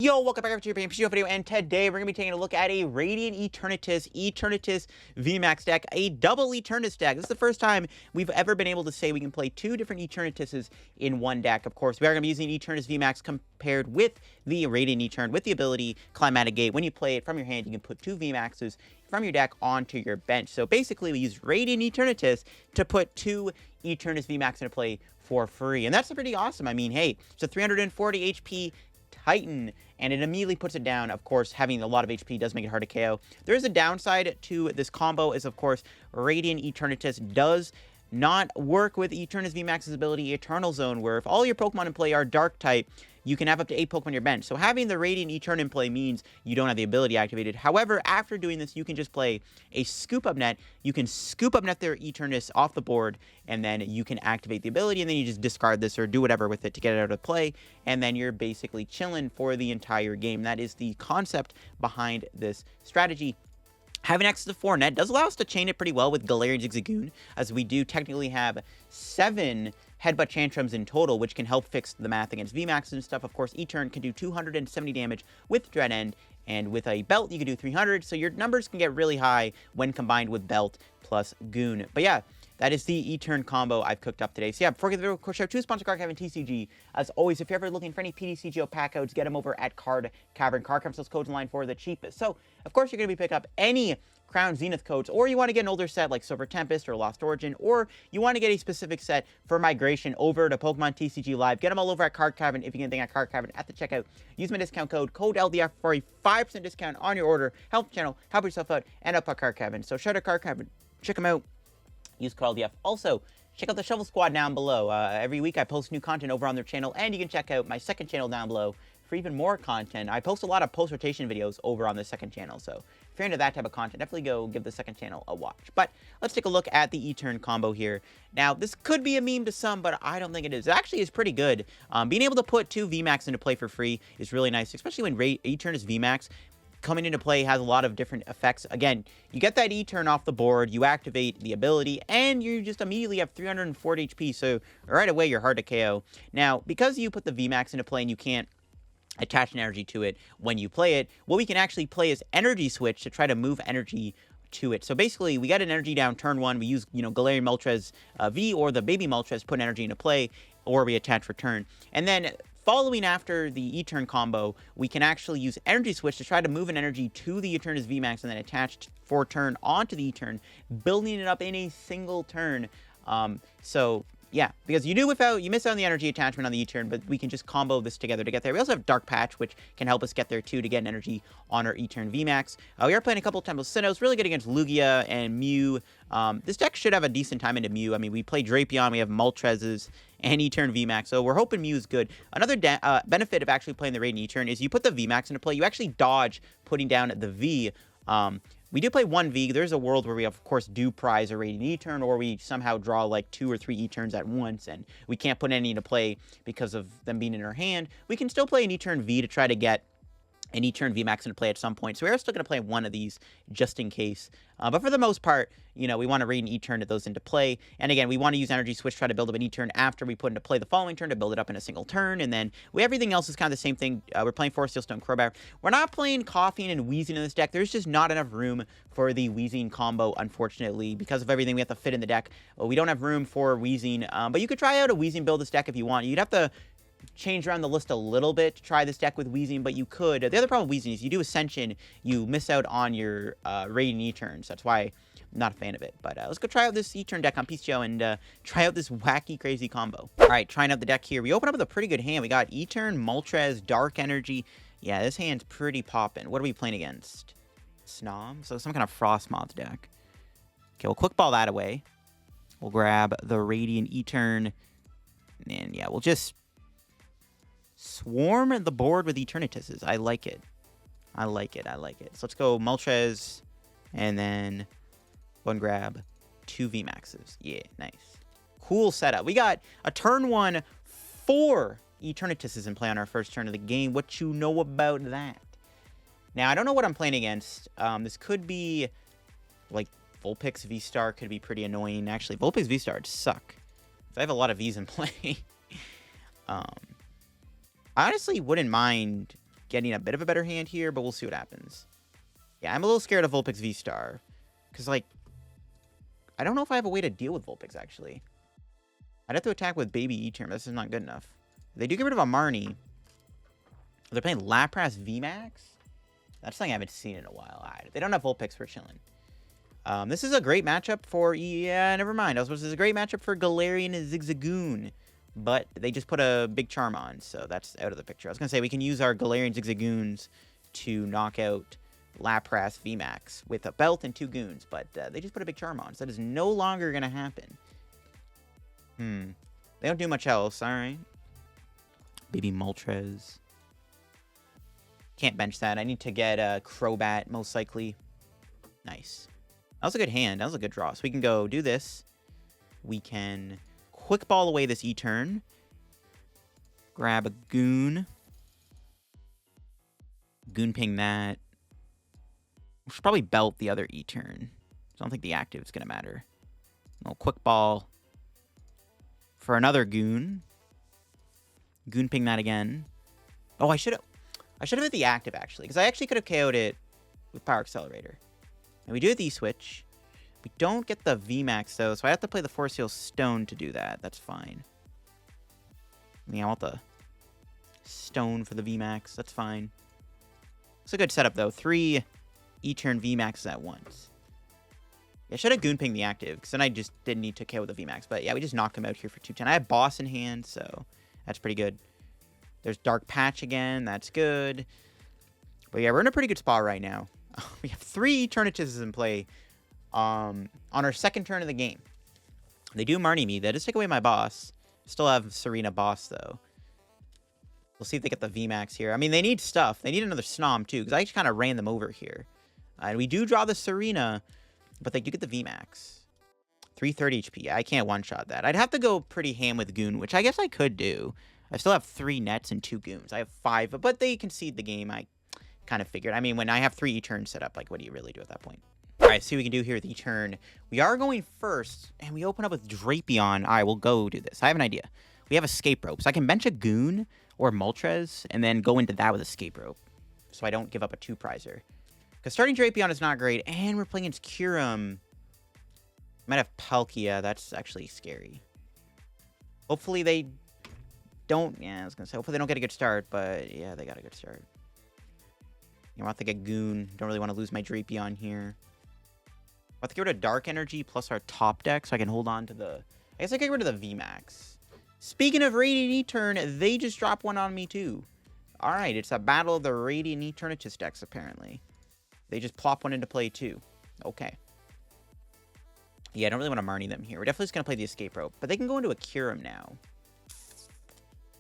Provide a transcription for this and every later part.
Yo, welcome back to your PTCGO video, and today we're going to be taking a look at a Radiant Eternatus VMAX deck, a double Eternatus deck. This is the first time we've ever been able to say we can play two different Eternatuses in one deck. Of course, we are going to be using Eternatus VMAX compared with the Radiant Etern with the ability Climatic Gate. When you play it from your hand, you can put two VMAXs from your deck onto your bench. So basically, we use Radiant Eternatus to put two Eternatus VMAX into play for free. And that's pretty awesome. I mean, hey, it's a 340 HP Titan, and it immediately puts it down. Of course, having a lot of HP does make it hard to KO. There is a downside to this combo is, of course, Radiant Eternatus does not work with Eternatus VMAX's ability Eternal Zone, where if all your Pokemon in play are Dark type, you can have up to 8 Pokemon on your bench. So having the Radiant Etern in play means you don't have the ability activated. However, after doing this, you can just play a Scoop Up Net. You can Scoop Up Net their Eternatus off the board, and then you can activate the ability, and then you just discard this or do whatever with it to get it out of play, and then you're basically chilling for the entire game. That is the concept behind this strategy. Having access to 4 net does allow us to chain it pretty well with Galarian Zigzagoon, as we do technically have 7 Headbutt Tantrums in total, which can help fix the math against VMAX and stuff. Of course, Etern can do 270 damage with Dread End, and with a Belt, you can do 300, so your numbers can get really high when combined with Belt plus Goon. But yeah, that is the Etern combo I've cooked up today. So yeah, before we get the video, of course, shout out to sponsor Card Cavern TCG. As always, if you're ever looking for any PTCGO pack codes, get them over at Card Cavern. Card Cavern sells codes online for the cheapest. So, of course, you're going to be picking up any Crown Zenith codes, or you want to get an older set like Silver Tempest or Lost Origin, or you want to get a specific set for migration over to Pokemon TCG Live. Get them all over at Card Cavern. If you get anything at Card Cavern at the checkout, use my discount code LDF for a 5% discount on your order. Help the channel, help yourself out, and up at Card Cavern. So shout out Card Cavern. Check them out. Use code LDF. Also, check out the Shovel Squad down below. Every week I post new content over on their channel, and you can check out my second channel down below for even more content. I post a lot of post-rotation videos over on the second channel, so if you're into that type of content, definitely go give the second channel a watch. But let's take a look at the Etern combo here. Now, this could be a meme to some, but I don't think it is. It actually is pretty good. Being able to put two VMAX into play for free is really nice, especially when Eternatus VMAX coming into play has a lot of different effects. Again, you get that Etern off the board, you activate the ability, and you just immediately have 340 HP, so right away you're hard to KO. Now, because you put the VMAX into play and you can't attach an energy to it when you play it, what we can actually play is Energy Switch to try to move energy to it. So basically, we got an energy down turn 1, we use, Galarian Moltres V or the baby Moltres, put energy into play, or we attach return. And then following after the Etern combo, we can actually use Energy Switch to try to move an energy to the Eternatus VMAX and then attach for turn onto the Etern, building it up in a single turn. So yeah, because you miss out on the energy attachment on the Etern, but we can just combo this together to get there. We also have Dark Patch, which can help us get there too, to get an energy on our Etern VMAX. We are playing a couple of Temple of Sinnoh. It's really good against Lugia and Mew. This deck should have a decent time into Mew. I mean, we play Drapion, we have Moltres and Etern VMAX, so we're hoping Mew is good. Another benefit of actually playing the Radiant Etern is you put the VMAX into play, you actually dodge putting down the V. We do play 1 V. There's a world where we, of course, do prize a Radiant Etern, or we somehow draw like 2 or 3 Eterns at once, and we can't put any into play because of them being in our hand. We can still play an Etern V to try to get an Etern VMAX into play at some point. So we're still going to play one of these just in case. But for the most part, we want to Radiant Etern to those into play. And again, we want to use Energy Switch, try to build up an Etern after we put into play the following turn to build it up in a single turn. And then everything else is kind of the same thing. We're playing Forest Steel Stone Crobat. We're not playing Coughing and Wheezing in this deck. There's just not enough room for the Wheezing combo, unfortunately, because of everything we have to fit in the deck. We don't have room for Wheezing. But you could try out a Wheezing build this deck if you want. You'd have to change around the list a little bit to try this deck with Wheezing, but you could. The other problem with Wheezing is you do Ascension, you miss out on your Radiant Eterns. That's why I'm not a fan of it. But let's go try out this Etern deck on PTCGO and try out this wacky, crazy combo. All right, trying out the deck here. We open up with a pretty good hand. We got Etern, Moltres, Dark Energy. Yeah, this hand's pretty poppin'. What are we playing against? Snom? So some kind of Frost Moth deck. Okay, we'll quick ball that away. We'll grab the Radiant Etern. And yeah, we'll just swarm the board with Eternatuses. I like it. I like it. So let's go Moltres, and then go and grab 2 VMAXs. Yeah, nice. Cool setup. We got a turn 1, 4 Eternatuses in play on our first turn of the game. What you know about that? Now, I don't know what I'm playing against. This could be, like, Vulpix V-Star could be pretty annoying. Actually, Vulpix V-Star would suck. I have a lot of Vs in play. I honestly wouldn't mind getting a bit of a better hand here, but we'll see what happens. Yeah, I'm a little scared of Vulpix V-Star. Because, like, I don't know if I have a way to deal with Vulpix, actually. I'd have to attack with Baby E-Term. This is not good enough. They do get rid of a Marnie. They're playing Lapras VMAX? That's something I haven't seen in a while. They don't have Vulpix. We're chilling. This is a great matchup for... Yeah, never mind. This is a great matchup for Galarian Zigzagoon. But they just put a big charm on, so that's out of the picture. I was going to say, we can use our Galarian Zigzagoons to knock out Lapras VMAX with a belt and 2 goons, but they just put a big charm on, so that is no longer going to happen. They don't do much else, alright. Baby Moltres. Can't bench that. I need to get a Crobat, most likely. Nice. That was a good hand. That was a good draw. So we can go do this. We can quick ball away this E-turn. Grab a goon. Goon ping that. We should probably belt the other E-turn. I don't think the active is going to matter. No, quick ball for another goon. Goon ping that again. Oh, I should have hit the active, actually, because I actually could have KO'd it with Power Accelerator. And we do the E-switch. We don't get the VMAX, though, so I have to play the Force Heal Stone to do that. That's fine. Yeah, I want the Stone for the VMAX. That's fine. It's a good setup, though. 3 E-turn VMAXs at once. Yeah, I should have Goon pinged the active, because then I just didn't need to KO with the VMAX. But yeah, we just knock him out here for 210. I have Boss in hand, so that's pretty good. There's Dark Patch again. That's good. But yeah, we're in a pretty good spot right now. We have 3 Eternatuses in play on our second turn of the game. They do Marnie me. They just take away my boss. Still have Serena boss, though. We'll see if they get the VMAX here. I mean, they need stuff. They need another Snom, too, because I just kind of ran them over here. And we do draw the Serena, but they do get the VMAX. 330 HP. I can't one-shot that. I'd have to go pretty ham with Goon, which I guess I could do. I still have 3 nets and 2 goons. I have 5, but they concede the game. I kind of figured. I mean, when I have 3 E-turns set up, like, what do you really do at that point? All right, see what we can do here with E-turn. We are going first, and we open up with Drapion. All right, we'll go do this. I have an idea. We have Escape Rope, so I can bench a Goon or Moltres and then go into that with Escape Rope, so I don't give up a 2-prizer. Because starting Drapion is not great, and we're playing against Kyurem. Might have Palkia. That's actually scary. Hopefully they don't... Yeah, I was going to say, hopefully they don't get a good start, but yeah, they got a good start. You want to get Goon. Don't really want to lose my Drapion here. I have to get rid of Dark Energy plus our top deck so I can hold on to the... I guess I get rid of the VMAX. Speaking of Radiant E-turn, they just dropped one on me too. Alright, it's a battle of the Radiant Eternatus decks, apparently. They just plop one into play too. Okay. Yeah, I don't really want to Marnie them here. We're definitely just going to play the Escape Rope. But they can go into a Kyurem now.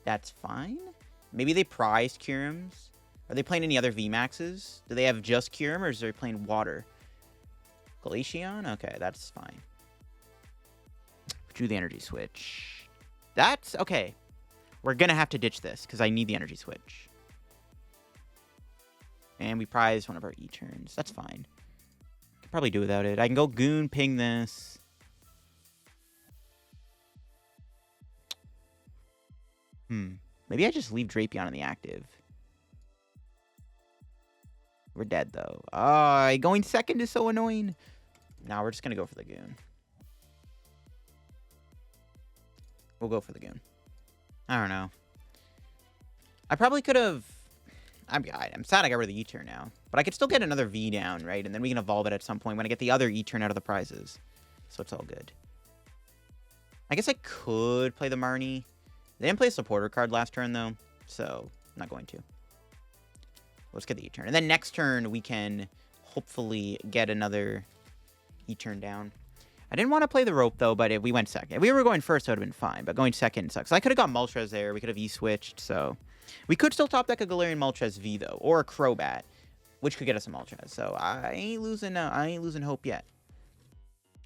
That's fine. Maybe they prized Kyurems. Are they playing any other VMAXs? Do they have just Kyurem, or is they playing Water? Glaceon? Okay, that's fine. Drew the energy switch. That's... Okay. We're going to have to ditch this, because I need the energy switch. And we prize one of our E-turns. That's fine. Could probably do without it. I can go Goon, ping this. Maybe I just leave Drapion on the active. We're dead, though. Going second is so annoying. Now we're just going to go for the Goon. We'll go for the Goon. I don't know. I probably could have... I'm sad I got rid of the E-turn now. But I could still get another V down, right? And then we can evolve it at some point when I get the other E-turn out of the prizes. So it's all good. I guess I could play the Marnie. They didn't play a supporter card last turn, though. So I'm not going to. Let's get the E-turn. And then next turn, we can hopefully get another E-turn down. I didn't want to play the rope, though, but if we went second. If we were going first, that would have been fine. But going second sucks. I could have got Moltres there. We could have E-switched, so... We could still top deck a Galarian Moltres V, though. Or a Crobat, which could get us a Moltres. So I ain't losing hope yet.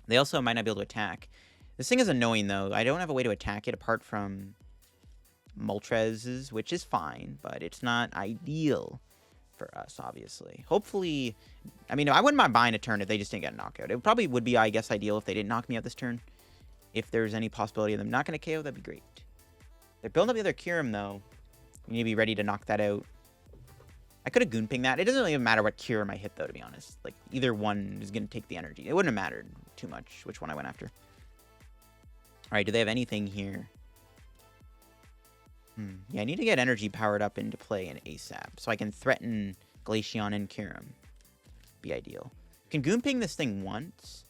They also might not be able to attack. This thing is annoying, though. I don't have a way to attack it apart from Moltres', which is fine. But it's not ideal for us, obviously. Hopefully... I mean, I wouldn't mind buying a turn if they just didn't get a knockout. It probably would be, I guess, ideal if they didn't knock me out this turn. If there's any possibility of them not going to KO, that'd be great. They're building up the other Kyurem, though. We need to be ready to knock that out. I could have Goon Pinged that. It doesn't really matter what Kyurem I hit, though, to be honest. Like, either one is going to take the energy. It wouldn't have mattered too much which one I went after. All right, do they have anything here? Yeah, I need to get energy powered up into play in ASAP, so I can threaten Glaceon and Kyurem. Be ideal. Can Goon Ping this thing once?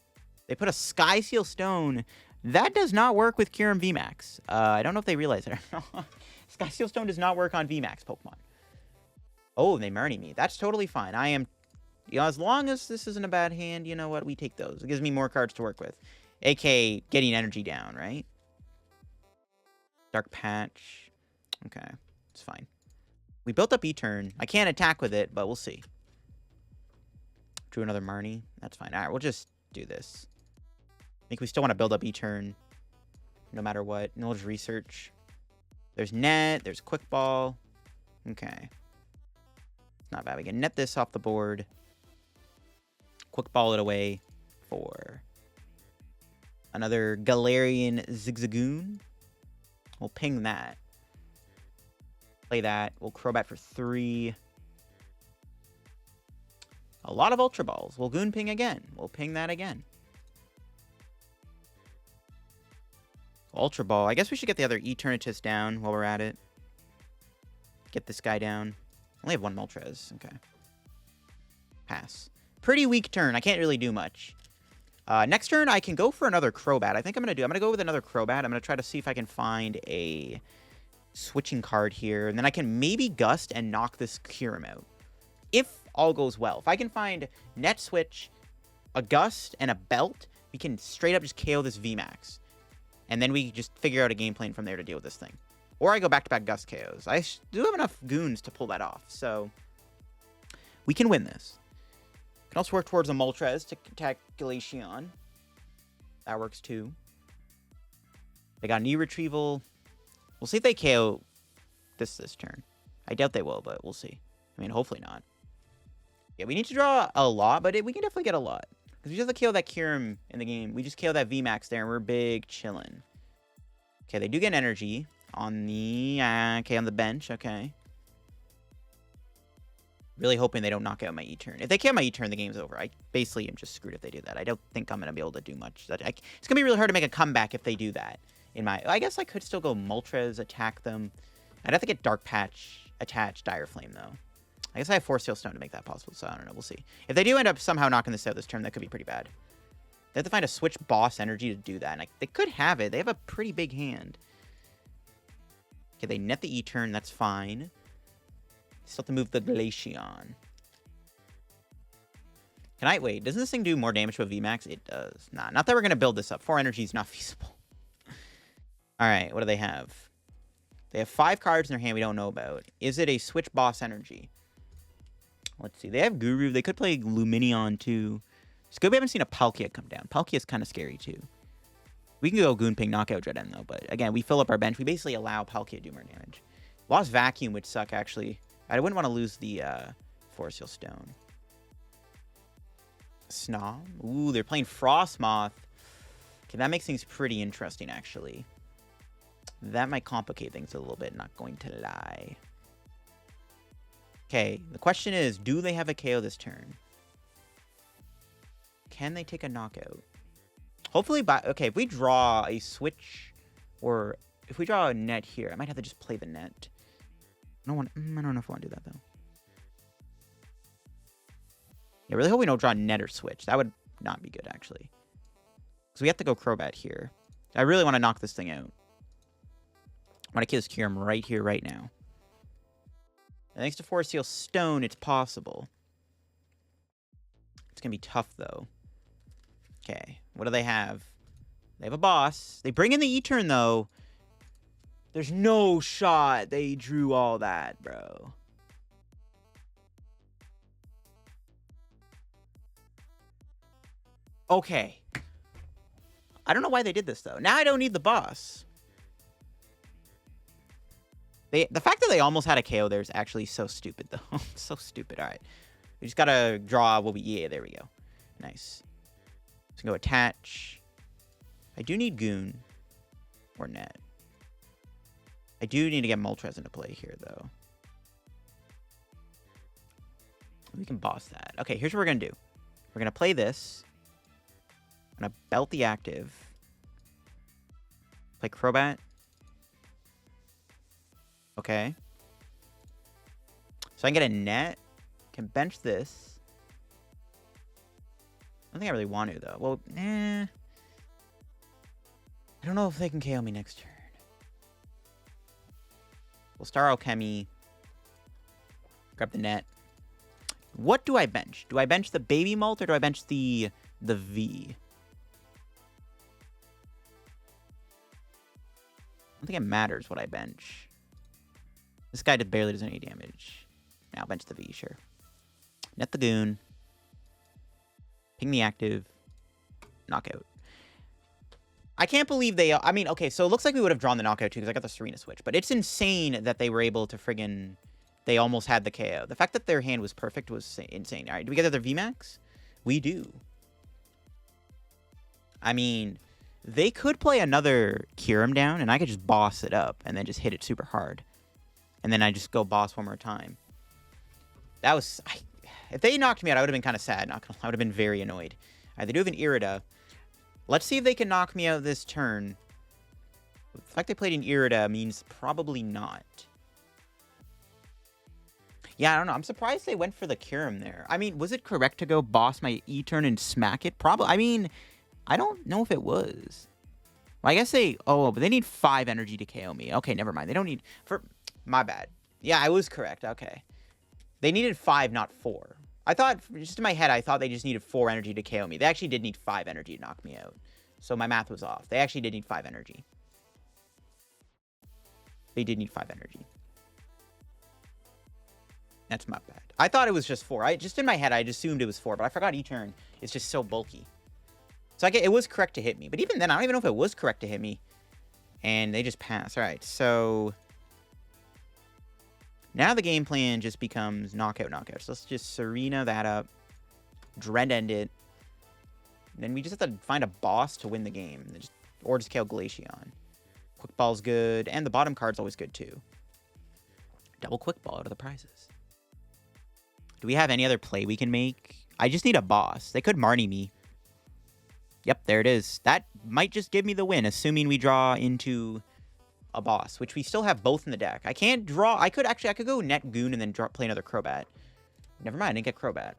They put a Sky Seal Stone. That does not work with Kyurem VMAX. I don't know if they realize it. Sky Seal Stone does not work on VMAX Pokemon. Oh, they Marnie me. That's totally fine. I am, you know, as long as this isn't a bad hand, you know what? We take those. It gives me more cards to work with. AK getting energy down, right? Dark Patch. Okay, it's fine. We built up E-Turn. I can't attack with it, but we'll see. Drew another Marnie. That's fine. All right, we'll just do this. I think we still want to build up E-Turn no matter what. And we'll just research. There's Net. There's Quick Ball. Okay. Not bad. We can net this off the board. Quick Ball it away for another Galarian Zigzagoon. We'll ping that. Play that. We'll Crobat for 3. A lot of Ultra Balls. We'll Goon Ping again. We'll ping that again. Ultra Ball. I guess we should get the other Eternatus down while we're at it. Get this guy down. Only have one Moltres. Okay. Pass. Pretty weak turn. I can't really do much. Next turn, I can go for another Crobat. I think I'm going to go with another Crobat. I'm going to try to see if I can find a switching card here. And then I can maybe Gust and knock this Kyurem out. If all goes well. If I can find Net Switch, a Gust, and a Belt, we can straight up just KO this VMAX. And then we just figure out a game plan from there to deal with this thing. Or I go back-to-back Gust KOs. I do have enough goons to pull that off, so we can win this. Can also work towards a Moltres to attack Glaceon. That works too. They got knee retrieval. We'll see if they KO this turn. I doubt they will, but we'll see. I mean, hopefully not. Yeah, we need to draw a lot, but we can definitely get a lot. Because we just have to KO that Kyurem in the game. We just KO that VMAX there, and we're big chillin'. Okay, they do get energy. On the, on the bench, okay. Really hoping they don't knock out my E-Turn. If they KO my E-Turn, the game's over. I basically am just screwed if they do that. I don't think I'm going to be able to do much. It's going to be really hard to make a comeback if they do that. I guess I could still go Moltres, attack them. I'd have to get Dark Patch, attach Dire Flame, though. I guess I have Force Seal Stone to make that possible, so I don't know. We'll see. If they do end up somehow knocking this out this turn, that could be pretty bad. They have to find a Switch Boss Energy to do that, and they could have it. They have a pretty big hand. Okay, they net the E-Turn. That's fine. Still have to move the Glaceon. Can I... Wait, doesn't this thing do more damage to a VMAX? It does. Nah, not that we're going to build this up. 4 energy is not feasible. Alright, what do they have? They have 5 cards in their hand we don't know about. Is it a Switch Boss Energy? Let's see. They have Guru. They could play Luminion, too. Scoop, we haven't seen a Palkia come down. Palkia is kind of scary, too. We can go Goon Ping, Knockout Dread though, but again, we fill up our bench. We basically allow Palkia to do more damage. Lost Vacuum would suck, actually. I wouldn't want to lose the Force Seal Stone. Snob? Ooh, they're playing Frostmoth. Okay, that makes things pretty interesting, actually. That might complicate things a little bit, not going to lie. Okay, the question is, do they have a KO this turn? Can they take a knockout? Hopefully, okay, if we draw a switch, or if we draw a net here, I might have to just play the net. I don't know if I want to do that, though. Yeah, really hope we don't draw net or switch. That would not be good, actually. Because we have to go Crobat here. I really want to knock this thing out. I want to kill this Kyurem right here, right now. And thanks to Force Seal Stone, it's possible. It's going to be tough, though. Okay, what do they have? They have a boss. They bring in the E-Turn, though. There's no shot they drew all that, bro. Okay. I don't know why they did this, though. Now I don't need the boss. The fact that they almost had a KO there is actually so stupid, though. So stupid. All right. We just got to draw what we... Yeah, there we go. Nice. Let's go attach. I do need Goon or Net. I do need to get Moltres into play here, though. We can boss that. Okay, here's what we're going to do. We're going to play this. I'm going to belt the active. Play Crobat. Okay. So I can get a net. Can bench this. I don't think I really want to, though. Well, I don't know if they can KO me next turn. We'll Star Alchemy. Grab the net. What do I bench? Do I bench the baby molt or do I bench the V? I don't think it matters what I bench. This guy barely does any damage. Now bench the V, sure. Net the Goon. Ping the active. Knockout. I can't believe they... I mean, okay, so it looks like we would have drawn the knockout too because I got the Serena switch. But it's insane that they were able to friggin... They almost had the KO. The fact that their hand was perfect was insane. All right, do we get their VMAX? We do. I mean, they could play another Kyurem down, and I could just boss it up and then just hit it super hard. And then I just go boss one more time. That was... if they knocked me out, I would have been kind of sad. I would have been very annoyed. All right, they do have an Irida. Let's see if they can knock me out this turn. The fact they played an Irida means probably not. Yeah, I don't know. I'm surprised they went for the Kyurem there. I mean, was it correct to go boss my E-turn and smack it? Probably. I mean, I don't know if it was. Well, I guess they... Oh, but they need 5 energy to KO me. Okay, never mind. They don't need... My bad. Yeah, I was correct. Okay. They needed 5, not 4. I thought... Just in my head, I thought they just needed 4 energy to KO me. They actually did need 5 energy to knock me out. So my math was off. They actually did need 5 energy. They did need 5 energy. That's my bad. I thought it was just 4. Just in my head, I assumed it was 4, but I forgot E-turn is just so bulky. So it was correct to hit me. But even then, I don't even know if it was correct to hit me. And they just pass. All right, so... Now the game plan just becomes knockout. So let's just Serena that up. Dread end it. Then we just have to find a boss to win the game. Or just KO Glaceon. Quick Ball's good. And the bottom card's always good, too. Double Quick Ball out of the prizes. Do we have any other play we can make? I just need a boss. They could Marnie me. Yep, there it is. That might just give me the win, assuming we draw into a boss, which we still have both in the deck. I can't draw... I could go net Goon and then play another Crobat. Never mind, I didn't get Crobat.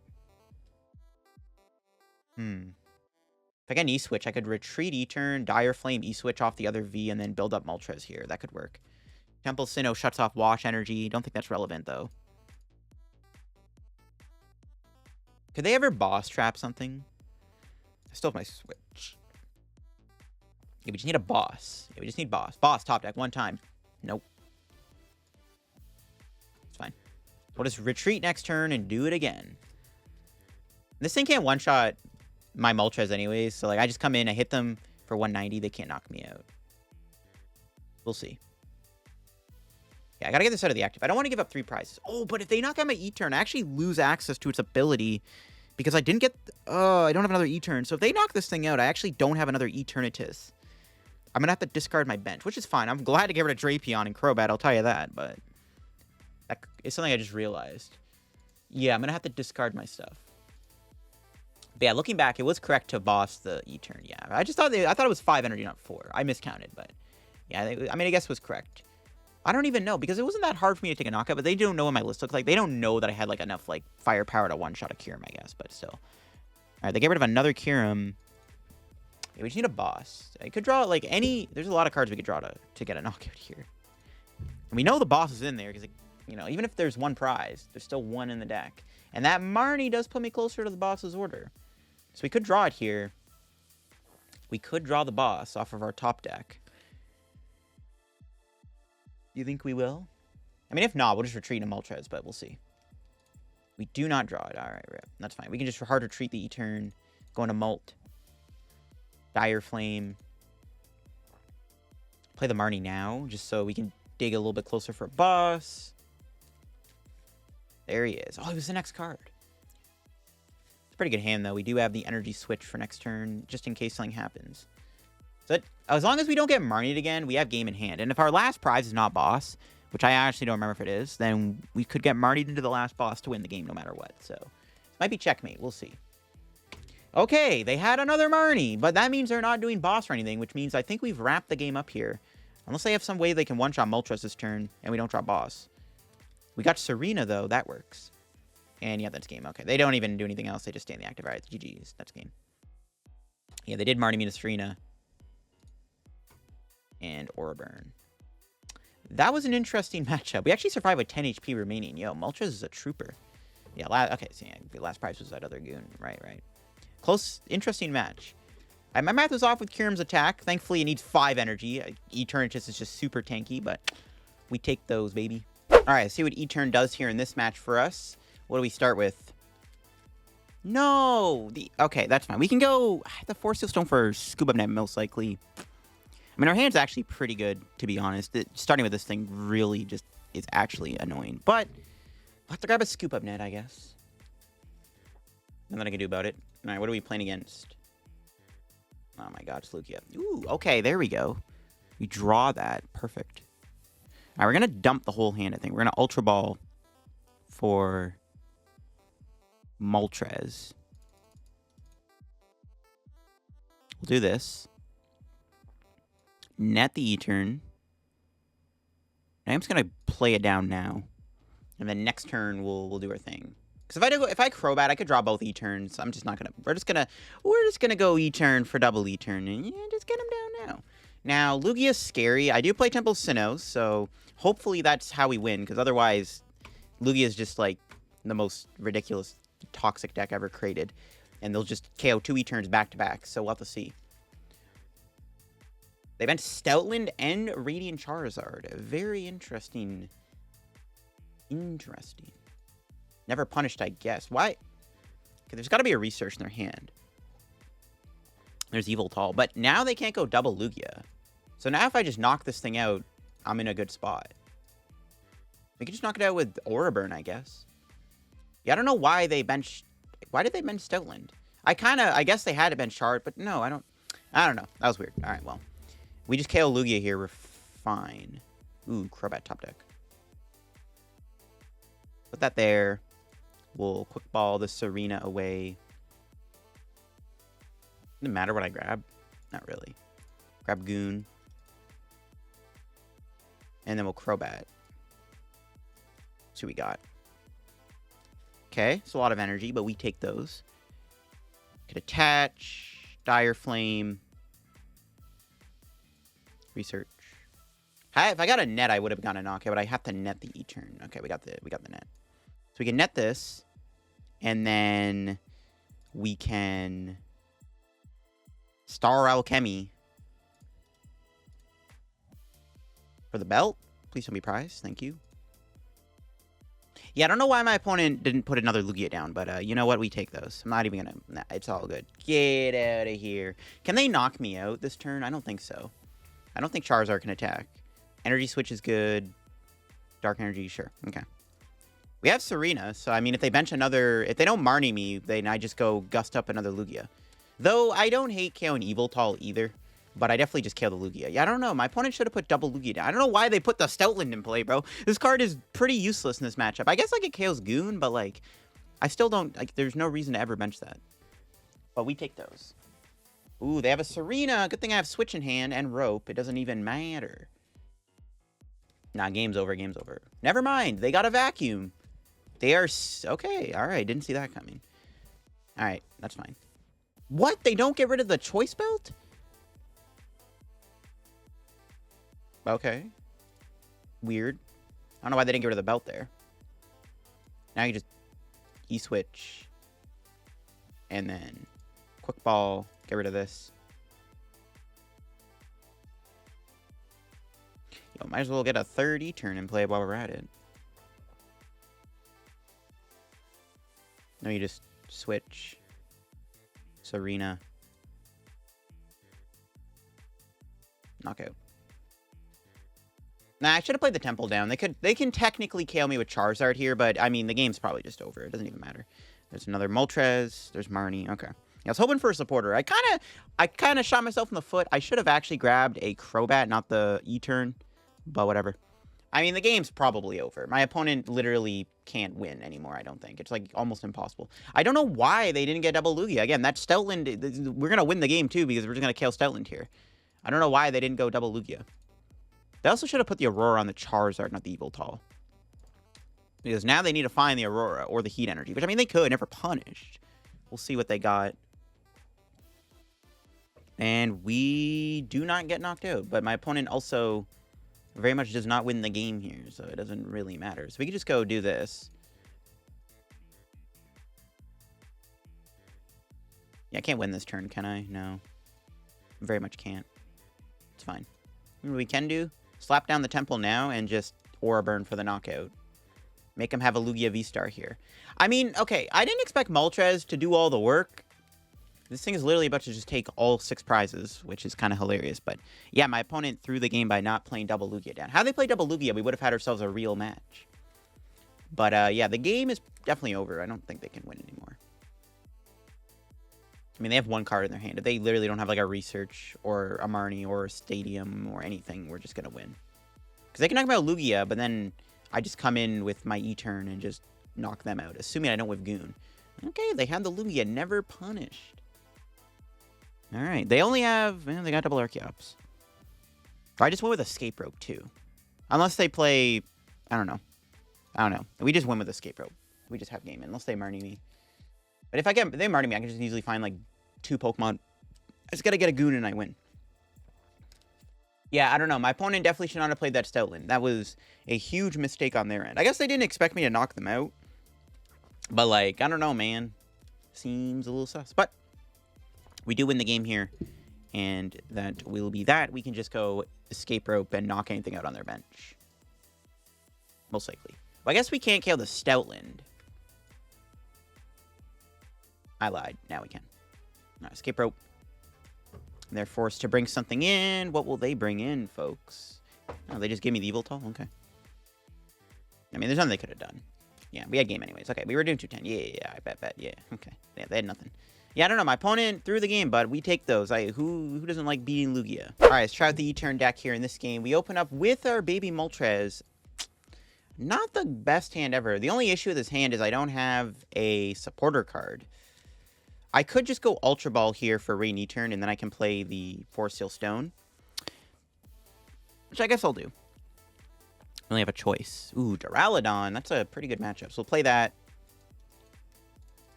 If I get an E-switch, I could retreat E-turn, Dire Flame, E-switch off the other V, and then build up Moltres here. That could work. Temple of Sinnoh shuts off Wash Energy. Don't think that's relevant, though. Could they ever boss trap something? I still have my switch. Yeah, we just need a boss. Yeah, we just need boss. Boss, top deck, one time. Nope. It's fine. We'll just retreat next turn and do it again. This thing can't one-shot my Moltres anyways, so like I just come in, I hit them for 190, they can't knock me out. We'll see. Yeah, I gotta get this out of the active. I don't want to give up 3 prizes. Oh, but if they knock out my E-turn, I actually lose access to its ability because I didn't get... I don't have another E-turn. So if they knock this thing out, I actually don't have another Eternatus. I'm gonna have to discard my bench, which is fine. I'm glad to get rid of Drapion and Crobat, I'll tell you that, but... that is something I just realized. Yeah, I'm gonna have to discard my stuff. But yeah, looking back, it was correct to boss the E-turn, yeah. I thought it was 5 energy, not 4. I miscounted, but... yeah, I mean, I guess it was correct. I don't even know, because it wasn't that hard for me to take a knockout, but they don't know what my list looks like. They don't know that I had, like, enough, like, firepower to one-shot a Kyurem, I guess, but still. Alright, they get rid of another Kyurem. Yeah, we just need a boss. I could draw, like, any... there's a lot of cards we could draw to get a knockout here. And we know the boss is in there, because, you know, even if there's one prize, there's still one in the deck. And that Marnie does put me closer to the boss's order. So we could draw it here. We could draw the boss off of our top deck. You think we will? I mean, if not, we'll just retreat into Moltres, but we'll see. We do not draw it. All right, rip. That's fine. We can just hard retreat the E-turn, go into Molt. Dire Flame. Play the Marnie now, just so we can dig a little bit closer for a boss. There he is. Oh, he was the next card. It's a pretty good hand, though. We do have the energy switch for next turn, just in case something happens. So as long as we don't get Marnied again, we have game in hand. And if our last prize is not boss, which I actually don't remember if it is, then we could get Marnie into the last boss to win the game no matter what. So, might be checkmate. We'll see. Okay, they had another Marnie, but that means they're not doing boss or anything, which means I think we've wrapped the game up here. Unless they have some way they can one-shot Moltres this turn, and we don't drop boss. We got Serena, though. That works. And yeah, that's game. Okay, they don't even do anything else. They just stay in the active. All right, GG's. That's game. Yeah, they did Marnie me to Serena. And Auraburn. That was an interesting matchup. We actually survived with 10 HP remaining. Yo, Moltres is a trooper. Yeah, okay, so yeah, the last prize was that other goon. Right. Close, interesting match. My math was off with Kyurem's attack. Thankfully, it needs 5 energy. Eternatus is just super tanky, but we take those, baby. All right, see what Etern does here in this match for us. What do we start with? No! Okay, that's fine. We can go the Force Seal Stone for Scoop Up Net, most likely. I mean, our hand's actually pretty good, to be honest. Starting with this thing really just is actually annoying. But I'll have to grab a Scoop Up Net, I guess. Nothing I can do about it. All right, what are we playing against? Oh my god, it's Lugia. Ooh, okay, there we go. We draw that. Perfect. All right, we're going to dump the whole hand, I think. We're going to Ultra Ball for Moltres. We'll do this. Net the E-turn. I'm just going to play it down now. And then next turn, we'll do our thing. Because if I Crobat, I could draw both E-turns. I'm just not gonna. We're just gonna go E-turn for double E-turn, and yeah, just get him down now. Now Lugia's scary. I do play Temple of Sinnoh, so hopefully that's how we win. Because otherwise, Lugia's just like the most ridiculous toxic deck ever created, and they'll just KO 2 E-turns back to back. So we'll have to see. They bent Stoutland and Radiant Charizard. Very interesting. Interesting. Never punished, I guess. Why? Okay, there's got to be a research in their hand. There's Evil Tall. But now they can't go double Lugia. So now if I just knock this thing out, I'm in a good spot. We could just knock it out with Auraburn, I guess. Yeah, I don't know why they benched... Why did they bench Stoutland? I guess they had to bench Chart, but no, I don't know. That was weird. All right, well. We just KO Lugia here. We're fine. Ooh, Crobat top deck. Put that there. We'll quick ball the Serena away. Doesn't matter what I grab. Not really. Grab Goon. And then we'll Crobat. See what we got. Okay, it's a lot of energy, but we take those. Could attach. Dire Flame. Research. If I got a net, I would have gotten a knockout, but I have to net the E-turn. Okay, we got the net. So we can net this, and then we can Star Alchemy for the belt. Please don't be prized. Thank you. Yeah, I don't know why my opponent didn't put another Lugia down, but you know what? We take those. I'm not even going to... Nah, it's all good. Get out of here. Can they knock me out this turn? I don't think so. I don't think Charizard can attack. Energy Switch is good. Dark Energy, sure. Okay. We have Serena, so I mean, if they bench another... If they don't Marnie me, then I just go Gust up another Lugia. Though, I don't hate KO and Evil Tall either. But I definitely just KO the Lugia. Yeah, I don't know. My opponent should have put double Lugia down. I don't know why they put the Stoutland in play, bro. This card is pretty useless in this matchup. I guess I could KO's Goon, but, like... I still don't... Like, there's no reason to ever bench that. But we take those. Ooh, they have a Serena. Good thing I have Switch in hand and Rope. It doesn't even matter. Nah, game's over. Game's over. Never mind. They got a Vacuum. They are... Okay, alright. Didn't see that coming. Alright, that's fine. What? They don't get rid of the Choice Belt? Okay. Weird. I don't know why they didn't get rid of the belt there. Now you just E-switch. And then quick ball. Get rid of this. Yo, might as well get a third E-turn and play while we're at it. No, you just switch. Serena. Knockout. Nah, I should have played the Temple down. They can technically KO me with Charizard here, but I mean the game's probably just over. It doesn't even matter. There's another Moltres. There's Marnie. Okay. Yeah, I was hoping for a supporter. I kinda shot myself in the foot. I should have actually grabbed a Crobat, not the E-turn. But whatever. I mean, the game's probably over. My opponent literally can't win anymore, I don't think. It's, like, almost impossible. I don't know why they didn't get double Lugia. Again, that Stoutland, we're going to win the game, too, because we're just going to kill Stoutland here. I don't know why they didn't go double Lugia. They also should have put the Aurora on the Charizard, not the Yveltal. Because now they need to find the Aurora or the Heat Energy, which, I mean, they could, never punished. We'll see what they got. And we do not get knocked out, but my opponent also very much does not win the game here, so it doesn't really matter. So we can just go do this. Yeah, I can't win this turn, can I? No. Very much can't. It's fine. What we can do? Slap down the Temple now and just Aura Burn for the knockout. Make him have a Lugia V-Star here. I mean, okay, I didn't expect Moltres to do all the work. This thing is literally about to just take all 6 prizes, which is kind of hilarious. But yeah, my opponent threw the game by not playing double Lugia down. Had they played double Lugia, we would have had ourselves a real match. But yeah, the game is definitely over. I don't think they can win anymore. I mean, they have 1 card in their hand. If they literally don't have like a Research or a Marnie or a Stadium or anything, we're just going to win. Because they can knock me out Lugia, but then I just come in with my E-turn and just knock them out. Assuming I don't with Goon. Okay, they had the Lugia, never punished. Alright, they only have... they got double Archeops. I just went with Escape Rope, too. Unless they play... I don't know. We just win with Escape Rope. We just have game, unless they Marnie me. But if they Marnie me, I can just easily find, like, 2 Pokemon. I just gotta get a Goon and I win. Yeah, I don't know. My opponent definitely should not have played that Stoutland. That was a huge mistake on their end. I guess they didn't expect me to knock them out. But, like, I don't know, man. Seems a little sus. But we do win the game here. And that will be that. We can just go Escape Rope and knock anything out on their bench. Most likely. Well, I guess we can't kill the Stoutland. I lied. Now we can. All right, Escape Rope. And they're forced to bring something in. What will they bring in, folks? Oh, they just gave me the Yveltal? Okay. I mean, there's nothing they could have done. Yeah, we had game anyways. Okay, we were doing 210. Yeah, I bet. Yeah, okay. Yeah, they had nothing. Yeah, I don't know. My opponent threw the game, but we take those. Who doesn't like beating Lugia? All right, let's try out the E-turn deck here in this game. We open up with our baby Moltres. Not the best hand ever. The only issue with this hand is I don't have a supporter card. I could just go Ultra Ball here for Radiant E-turn, and then I can play the Force Seal Stone. Which I guess I'll do. I only have a choice. Ooh, Duraludon. That's a pretty good matchup. So we'll play that.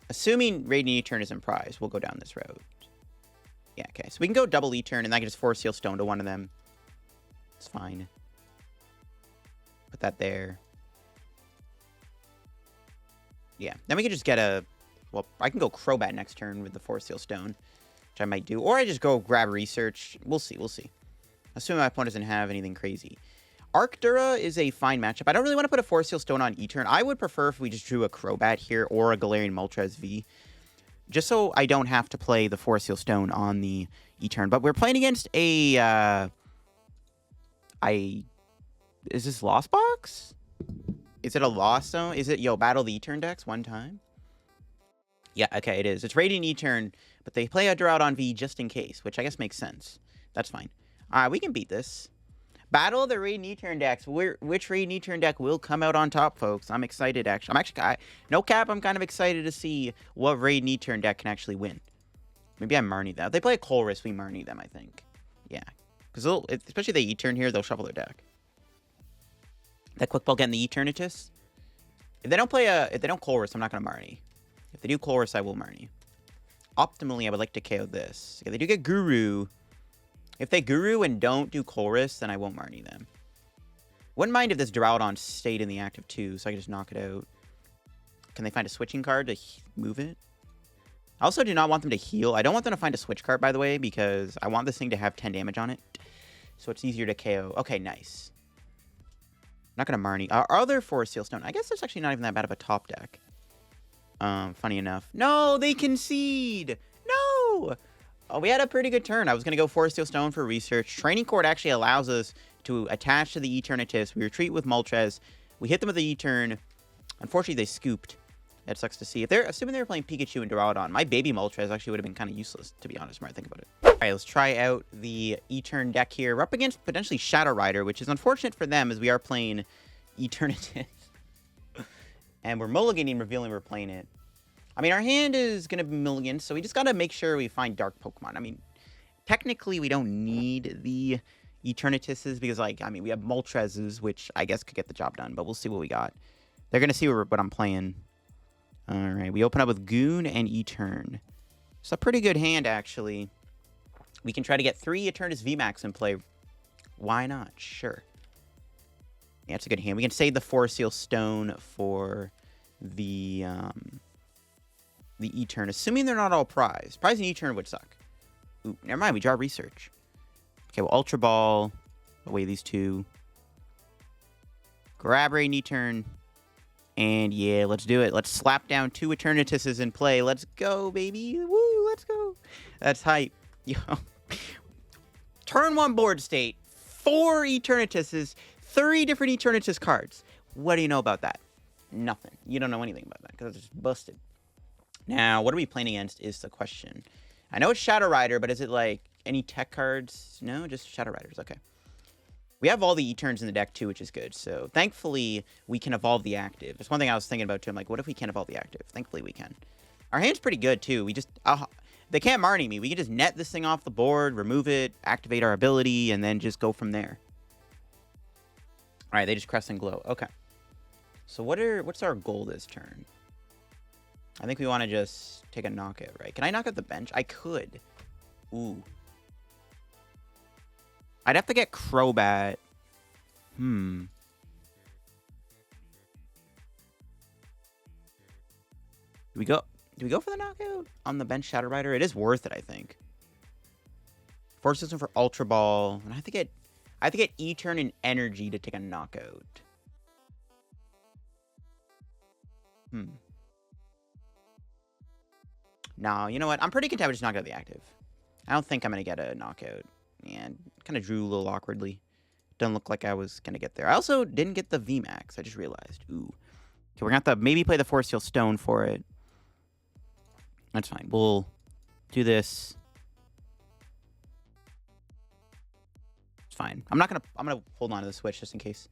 Assuming Radiant E-turn isn't prized, we'll go down this road. Yeah, okay. So we can go double E-turn, and I can just Force Seal Stone to one of them. It's fine. Put that there. Yeah. Then we can just get a... Well, I can go Crobat next turn with the Force Seal Stone, which I might do. Or I just go grab Research. We'll see. Assuming my opponent doesn't have anything crazy. Arcdura is a fine matchup. I don't really want to put a Force Seal Stone on E-turn. I would prefer if we just drew a Crobat here or a Galarian Moltres V. Just so I don't have to play the Force Seal Stone on the E-turn. But we're playing against a... Is this Lost Box? Is it a Lost Zone? Is it, battle the E-turn decks one time? Yeah, okay, it is. It's Radiant E-turn, but they play a Duraludon V just in case, which I guess makes sense. That's fine. Alright, we can beat this. Battle of the Radiant E-turn decks. Which Radiant E-turn deck will come out on top, folks? I'm excited, actually. No cap, I'm kind of excited to see what Radiant E-turn deck can actually win. Maybe I Marnie them. If they play a Colress, we Marnie them, I think. Yeah. Because especially if they E-turn here, they'll shuffle their deck. That Quick Ball getting the Eternatus. If they don't Colress, I'm not going to Marnie. If they do Colress, I will Marnie. Optimally, I would like to KO this. If they do get Guru... If they Guru and don't do Colress, then I won't Marnie them. Wouldn't mind if this Duraludon stayed in the active too, so I can just knock it out. Can they find a switching card to move it? I also do not want them to heal. I don't want them to find a switch card, by the way, because I want this thing to have 10 damage on it. So it's easier to KO. Okay, nice. Not going to Marnie. Our other Force Seal Stone. I guess it's actually not even that bad of a top deck. Funny enough. No, they concede! No! Oh, we had a pretty good turn. I was going to go Force Seal Stone for Research. Training Court actually allows us to attach to the Eternatus. We retreat with Moltres. We hit them with the E-turn. Unfortunately, they scooped. That sucks to see. Assuming they were playing Pikachu and Duraludon, my baby Moltres actually would have been kind of useless, to be honest, when I think about it. Alright, let's try out the E-Turn deck here. We're up against potentially Shadow Rider, which is unfortunate for them as we are playing Eternatus. And we're mulliganing, revealing we're playing it. I mean, our hand is going to be mulligan, so we just got to make sure we find Dark Pokemon. I mean, technically, we don't need the Eternatuses because, like, I mean, we have Moltres, which I guess could get the job done, but we'll see what we got. They're going to see what I'm playing. Alright, we open up with Goon and E-Turn. It's a pretty good hand, actually. We can try to get 3 Eternatus VMAX in play. Why not? Sure. Yeah, it's a good hand. We can save the Forest Seal Stone for the E-Turn, assuming they're not all prized. Prize and E-Turn would suck. Ooh, never mind. We draw Research. Okay, well, Ultra Ball. Away these 2. Grab Ray and E-Turn. And yeah, let's do it. Let's slap down 2 Eternatuses in play. Let's go, baby. Woo, let's go. That's hype. Yo. Turn 1 board state. 4 Eternatuses. 3 different Eternatus cards. What do you know about that? Nothing. You don't know anything about that because it's just busted. Now, what are we playing against is the question. I know it's Shadow Rider, but is it like any tech cards? No, just Shadow Riders. Okay. We have all the E-Turns in the deck too, which is good. So thankfully, we can evolve the active. There's one thing I was thinking about too. I'm like, what if we can't evolve the active? Thankfully, we can. Our hand's pretty good too. We just... they can't Marnie me. We can just net this thing off the board, remove it, activate our ability, and then just go from there. All right, they just crest and glow. Okay. So what's our goal this turn? I think we want to just take a knockout, right? Can I knock out the bench? I could. Ooh. I'd have to get Crobat. Do we go for the knockout on the bench Shadow Rider? It is worth it, I think. Force system for Ultra Ball. And I have to get E-Turn and Energy to take a knockout. No, you know what? I'm pretty content with just knocking out the active. I don't think I'm going to get a knockout. And kind of drew a little awkwardly. Doesn't look like I was going to get there. I also didn't get the VMAX. I just realized. Ooh. Okay, we're going to have to maybe play the Force Seal Stone for it. That's fine. We'll do this. It's fine. I'm going to hold on to the switch just in case.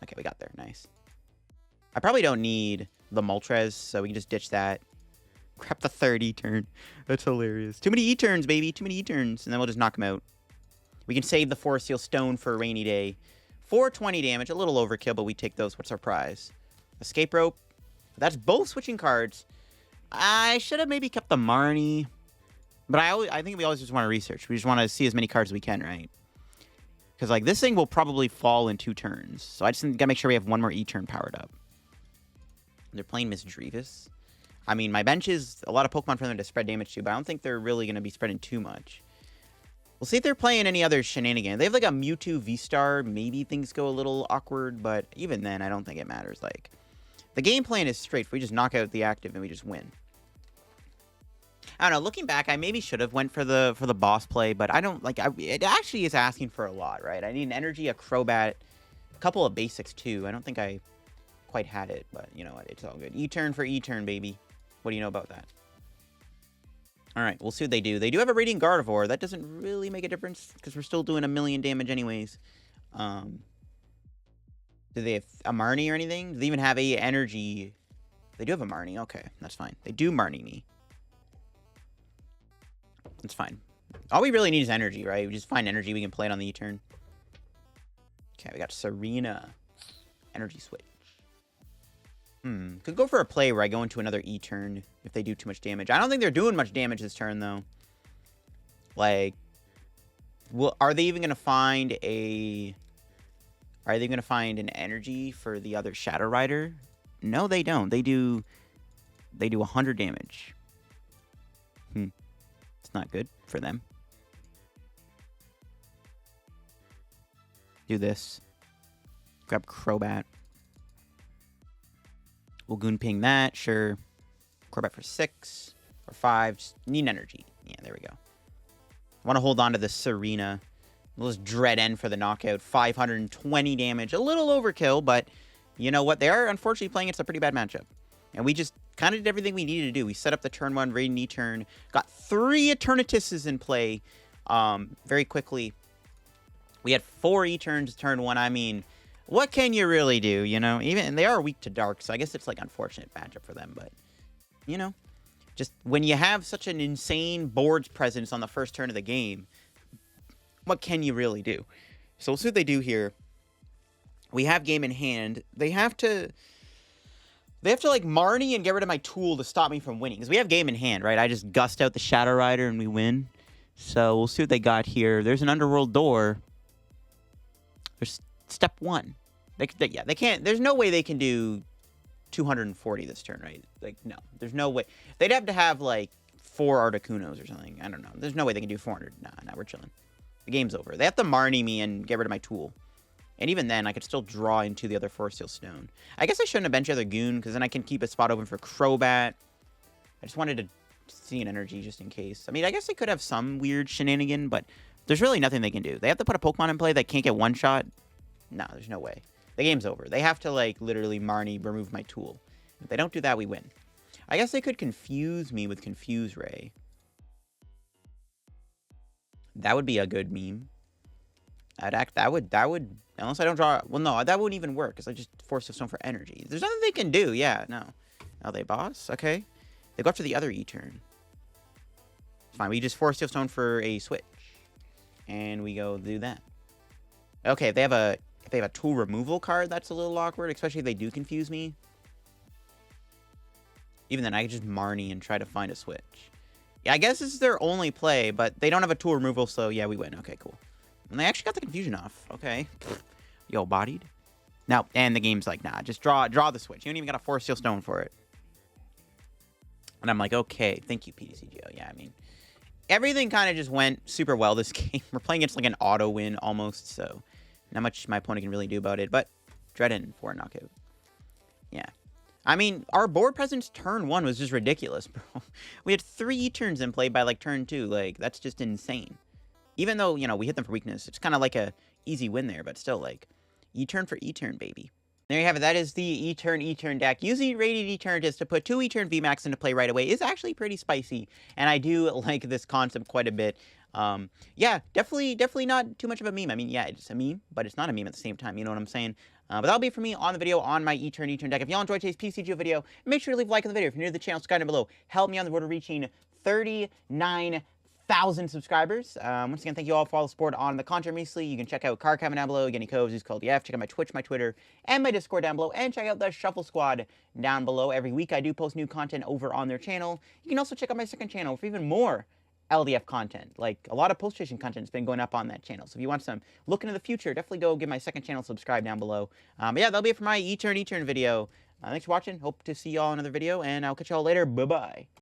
Okay, we got there. Nice. I probably don't need the Moltres, so we can just ditch that. Grab the 3rd E-Turn. That's hilarious. Too many E-Turns, baby. Too many E-Turns. And then we'll just knock them out. We can save the Forest Seal Stone for a rainy day. 420 damage. A little overkill, but we take those. What's our prize? Escape Rope. That's both switching cards. I should have maybe kept the Marnie. But I think we always just want to research. We just want to see as many cards as we can, right? Because, like, this thing will probably fall in 2 turns. So I just got to make sure we have 1 more E-Turn powered up. They're playing Miss Drevis. I mean, my bench is a lot of Pokemon for them to spread damage to, but I don't think they're really going to be spreading too much. We'll see if they're playing any other shenanigans. They have like a Mewtwo V-Star. Maybe things go a little awkward, but even then, I don't think it matters. Like, the game plan is straight. We just knock out the active and we just win. I don't know. Looking back, I maybe should have went for the boss play, but I don't like. It actually is asking for a lot, right? I need an Energy, a Crobat, a couple of basics too. I don't think I quite had it, but you know what? It's all good. E-Turn for E-Turn, baby. What do you know about that? All right, we'll see what they do. They do have a Radiant Gardevoir. That doesn't really make a difference because we're still doing 1,000,000 damage anyways. Do they have a Marnie or anything? Do they even have a Energy? They do have a Marnie. Okay, that's fine. They do Marnie me. That's fine. All we really need is Energy, right? We just find Energy. We can play it on the E-Turn. Okay, we got Serena. Energy switch. Could go for a play where I go into another E-Turn if they do too much damage. I don't think they're doing much damage this turn, though. Like, are they even going to find a... Are they going to find an Energy for the other Shadow Rider? No, they don't. They do 100 damage. It's not good for them. Do this. Grab Crobat. We'll Goon Ping that, sure. Crobat for 6 or 5. Just need Energy. Yeah, there we go. I want to hold on to the Serena. We'll just Dread End for the knockout. 520 damage. A little overkill, but you know what? They are unfortunately playing against a pretty bad matchup. And we just kind of did everything we needed to do. We set up the turn 1 Radiant E-Turn. Got 3 Eternatuses in play. very quickly. We had 4 E-turns turn 1. I mean, what can you really do, you know? Even they are weak to dark, so I guess it's like unfortunate matchup for them, but you know, just when you have such an insane board's presence on the first turn of the game, what can you really do? So we'll see what they do here. We have game in hand. They have to like Marnie and get rid of my tool to stop me from winning, because we have game in hand, right? I just gust out the Shadow Rider and we win. So we'll see what they got here. There's an Underworld door. There's step 1. They can't. There's no way they can do 240 this turn, right? Like, no, there's no way. They'd have to have like 4 Articunos or something. I don't know. There's no way they can do 400. Nah, we're chilling. The game's over. They have to Marnie me and get rid of my tool. And even then, I could still draw into the other Forest Seal Stone. I guess I shouldn't have benched the other Goon, because then I can keep a spot open for Crobat. I just wanted to see an energy just in case. I mean, I guess they could have some weird shenanigan, but there's really nothing they can do. They have to put a Pokemon in play that can't get one-shot. No, there's no way. The game's over. They have to, like, literally Marnie remove my tool. If they don't do that, we win. I guess they could confuse me with Confuse Ray. That would be a good meme. That would, unless I don't draw, well, no, that wouldn't even work, because I just force a stone for energy. There's nothing they can do, yeah, no. Oh, they boss? Okay. They go after the other E-turn. Fine, we just force a stone for a switch. And we go do that. Okay, if they have a tool removal card, that's a little awkward, especially if they do confuse me. Even then, I can just Marnie and try to find a switch. Yeah, I guess this is their only play, but they don't have a tool removal, so yeah, we win. Okay, cool. And they actually got the confusion off. Okay. Yo, bodied. Now, and the game's like, nah, just draw the switch. You don't even got a Force Seal Stone for it. And I'm like, okay, thank you, PTCGO. Yeah, I mean, everything kind of just went super well this game. We're playing against like an auto win almost, so not much my opponent can really do about it. But Dreadin for a knockout. Yeah. I mean, our board presence turn 1 was just ridiculous, bro. We had 3 E-turns in play by like turn 2. Like, that's just insane. Even though, you know, we hit them for weakness, it's kind of like a easy win there, but still, like, E-turn for E-turn, baby. There you have it. That is the E-turn deck. Using Radiant Eternatus to put 2 E-turn VMAX into play right away is actually pretty spicy, and I do like this concept quite a bit. Yeah, definitely not too much of a meme. I mean, yeah, it's a meme, but it's not a meme at the same time, you know what I'm saying? But that'll be it for me on the video on my E-turn deck. If y'all enjoyed today's PTCGO video, make sure to leave a like on the video. If you're new to the channel, subscribe down below. Help me on the road to reaching 39,000 subscribers. Once again, thank you all for all the support on the content recently. You can check out card comment down below, get any codes, use code EF, check out my Twitch, my Twitter, and my Discord down below, and check out the Shuffle Squad down below. Every week I do post new content over on their channel. You can also check out my second channel for even more LDF content. Like, a lot of post-station content has been going up on that channel. So if you want some look into the future, definitely go give my second channel subscribe down below. But yeah, that'll be it for my E-turn video. Thanks for watching. Hope to see y'all in another video, and I'll catch y'all later. Bye-bye.